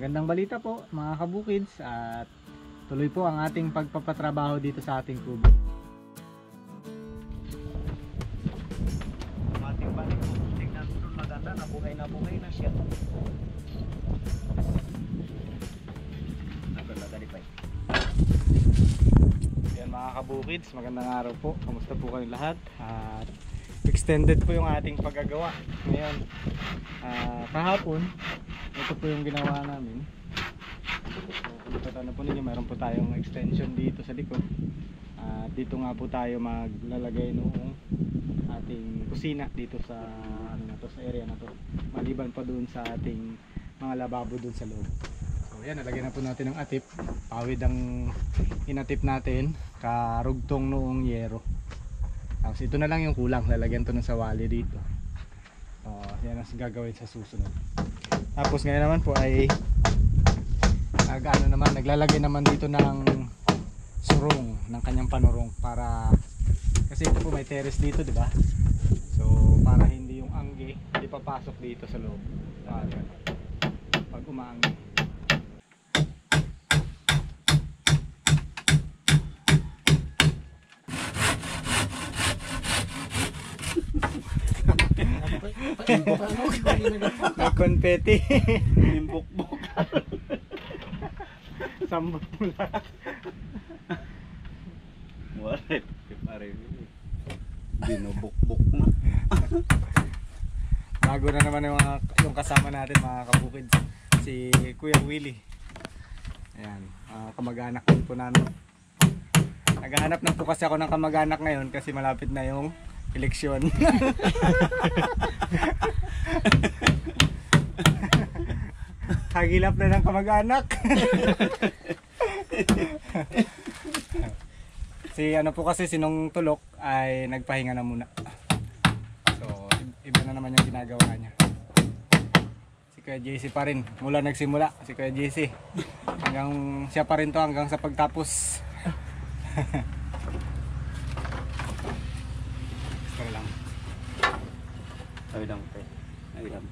Magandang balita po mga kabukids at tuloy po ang ating pagpapatrabaho dito sa ating kubo. Ang ating balik po, tingnan po doon maganda, nabuhay na siya. Naganda dalipay. Yan mga kabukids, magandang araw po. Kamusta po kayong lahat? At extended po yung ating paggagawa ngayon. Kahapon ito po yung ginawa namin. So, kung na po ninyo, mayroon po tayong extension dito sa likod. Dito nga po tayo maglalagay noong ating kusina dito sa sa area na to. Maliban pa doon sa ating mga lababo doon sa loob. So yan, nalagyan na po natin ng atip. Pawid ang inatip natin, karugtong noong yero. Tapos ito na lang yung kulang, lalagyan to ng sawali dito. Yan ang gagawin sa susunod. Tapos ngayon naman po ay naglalagay naman dito ng surong ng kanyang panurong para kasi ito po may terrace dito, di ba? So para hindi yung angge hindi papasok dito sa loob. Pag umaangge. Nagkonfeti. Nimbok-bok. Sambok mula. Warit. Binubok-bok na. Bago na naman yung kasama natin mga kabukid, si Kuya Willie. Ayan, kamag-anak din po namin. Naghahanap na po kasi ako ng kamag-anak ngayon kasi malapit na yung eleksyon. Hagilap na ng kamag-anak. Si ano po kasi sinong tulok ay nagpahinga na muna. So iba na naman yung ginagawa niya. Si Kuya JC pa rin mula nagsimula. Si Kuya JC hanggang siya pa rin to hanggang sa pagtapos. lang. Ay lang pe. Ay lang.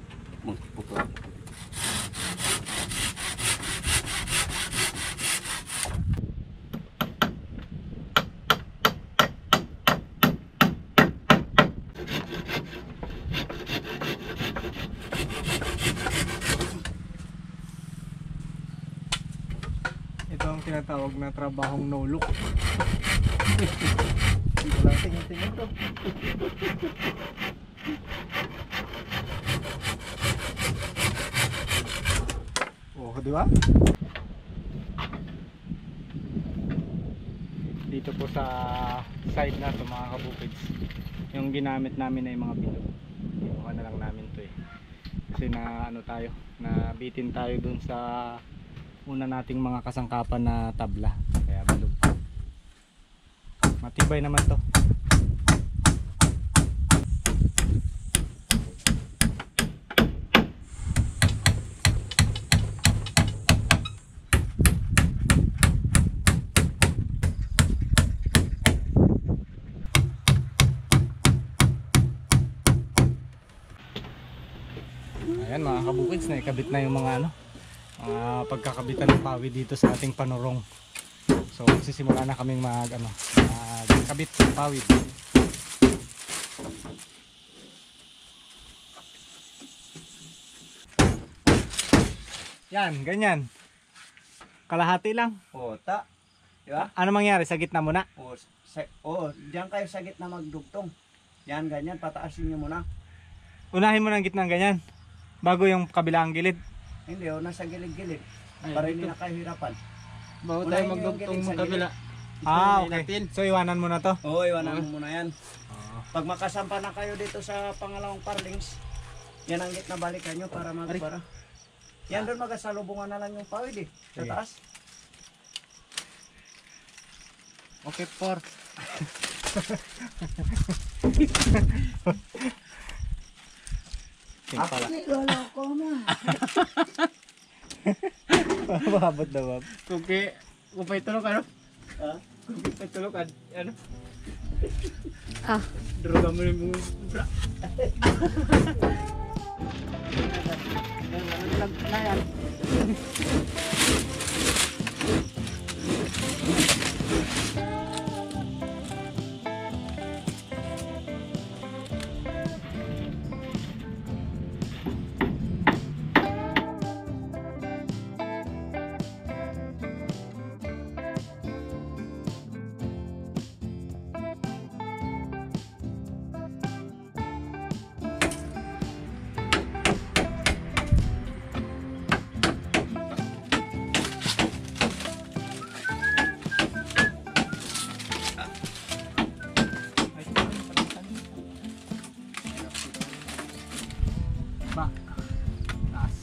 Magpupuk. Ito ang tinatawag na trabahong no look. Walang tingin-tingin to. Oh, di ba? Dito po sa side na to mga kabukids, yung ginamit namin ay mga bilog. Ibuka na lang namin to eh. Kasi na ano tayo, nabitin tayo dun sa una nating mga kasangkapan na tabla. Kaya bilog. Matibay naman to. Ayan mga kabukids, naikabit na yung mga pagkakabitan ng pawid dito sa ating panurong. So magsisimula na kaming magkabit ng pawid. Yan, ganyan. Kalahati lang. Ta. Di ba? Ano mangyari? Sa gitna muna? Diyan kayo sa gitna magdugtong. Yan, ganyan. Pataasin nyo muna. Unahin mo ng gitna ganyan. Bago yung kabilang gilid. Hindi, nasa gilid-gilid. Para hindi na kayo hirapan. Bago tayo magdugtong mo kabila. Okay. So iwanan mo na to? Oo, iwanan mo muna yan. Pag makasampa na kayo dito sa pangalawang parlings, yan ang gitna balikan nyo para magbara. Yan doon magasalubungan na lang yung pawid eh. Sa taas. Okay, por. Pala. Lolo ko na. Mababot na bab. Kung may tulog ano? Ha? Kung may tulog ano? Ah. Droga mo yung mga Na yan. Ba. Taas.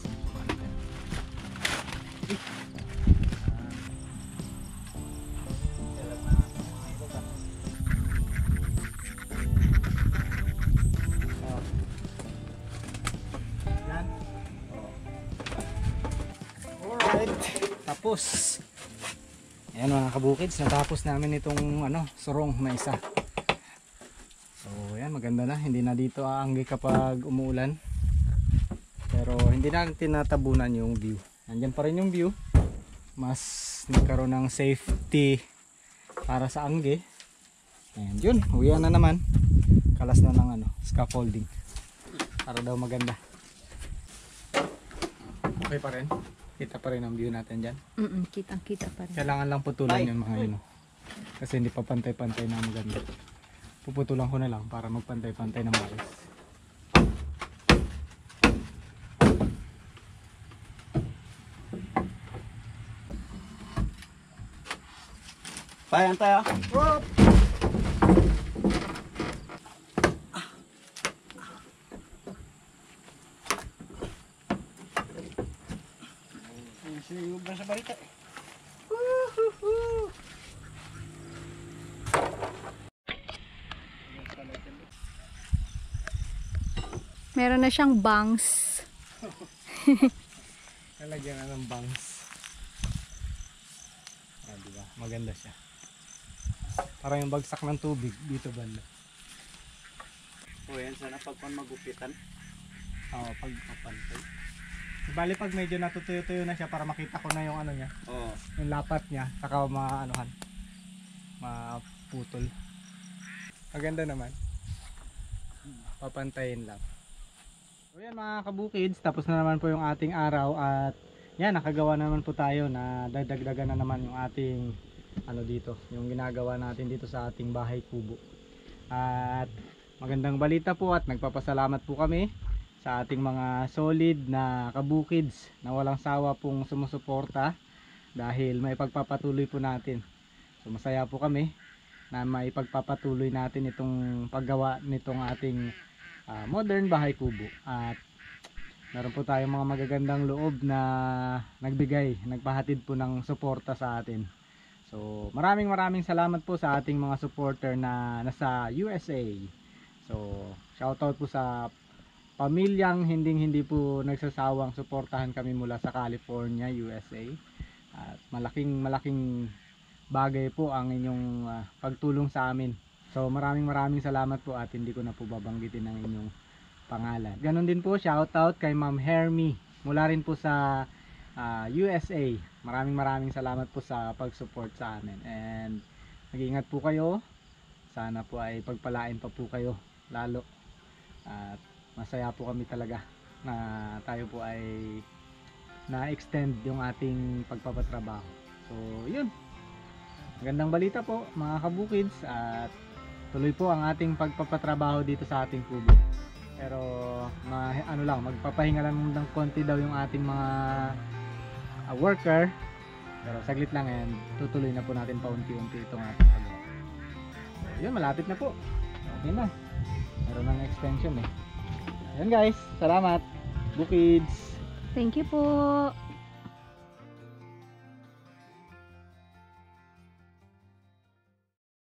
Yan. Alright. Tapos. Ayan mga kabukids, natapos namin itong surong na isa. So ayan, maganda na. Hindi na dito aanggi kapag umuulan. Pero hindi na tinatabunan yung view. Nandiyan pa rin yung view. Mas nagkaroon ng safety para sa angge. And yun, uwian na naman. Kalas na ng scaffolding. Para daw maganda. Okay pa rin. Kita pa rin ang view natin dyan. Kitang-kita pa rin. Kailangan lang putulan yung mga yun. Kasi hindi pa pantay-pantay na maganda. Puputulan ko na lang para magpantay-pantay na maayos. Bayan tayo. Sige ba sa balita? Meron na siyang bangs. Lalagyan na ng bangs. Diba? Maganda siya. Parang yung bagsak ng tubig dito banda. O yan, sana pagpan magupitan. Oo, pagpapantay. Bali pag medyo natutuyo-tuyo na siya para makita ko na yung niya. Oo. Yung lapat niya, saka maputol. Maganda naman. Papantayin lang. So yan mga kabukids, tapos na naman po yung ating araw at yan, nakagawa naman po tayo na dadagdagan na naman yung ating dito, yung ginagawa natin dito sa ating bahay kubo. At magandang balita po at nagpapasalamat po kami sa ating mga solid na kabukids na walang sawa pong sumusuporta dahil may pagpapatuloy po natin. So masaya po kami na may pagpapatuloy natin itong paggawa nitong ating modern bahay kubo. At meron po tayong mga magagandang loob na nagpahatid po ng suporta sa atin. So maraming salamat po sa ating mga supporter na nasa USA. So shoutout po sa pamilyang hindi po nagsasawang suportahan kami mula sa California, USA. At malaking bagay po ang inyong pagtulong sa amin. So maraming salamat po at hindi ko na po babanggitin ang inyong pangalan. Ganon din po, shoutout kay Ma'am Hermie mula rin po sa USA. Maraming salamat po sa pag-support sa amin. And mag-ingat po kayo. Sana po ay pagpalain pa po kayo lalo. At masaya po kami talaga na tayo po ay na-extend yung ating pagpapatrabaho. So yun, magandang balita po mga kabukids at tuloy po ang ating pagpapatrabaho dito sa ating kubo. Pero magpapahinga lang ng konti daw yung ating mga worker, pero saglit lang and tutuloy na po natin paunti-unti itong ating paggawa. So yun, malapit na po, okay na, meron ng extension eh. Yan guys, salamat bukids. Thank you po.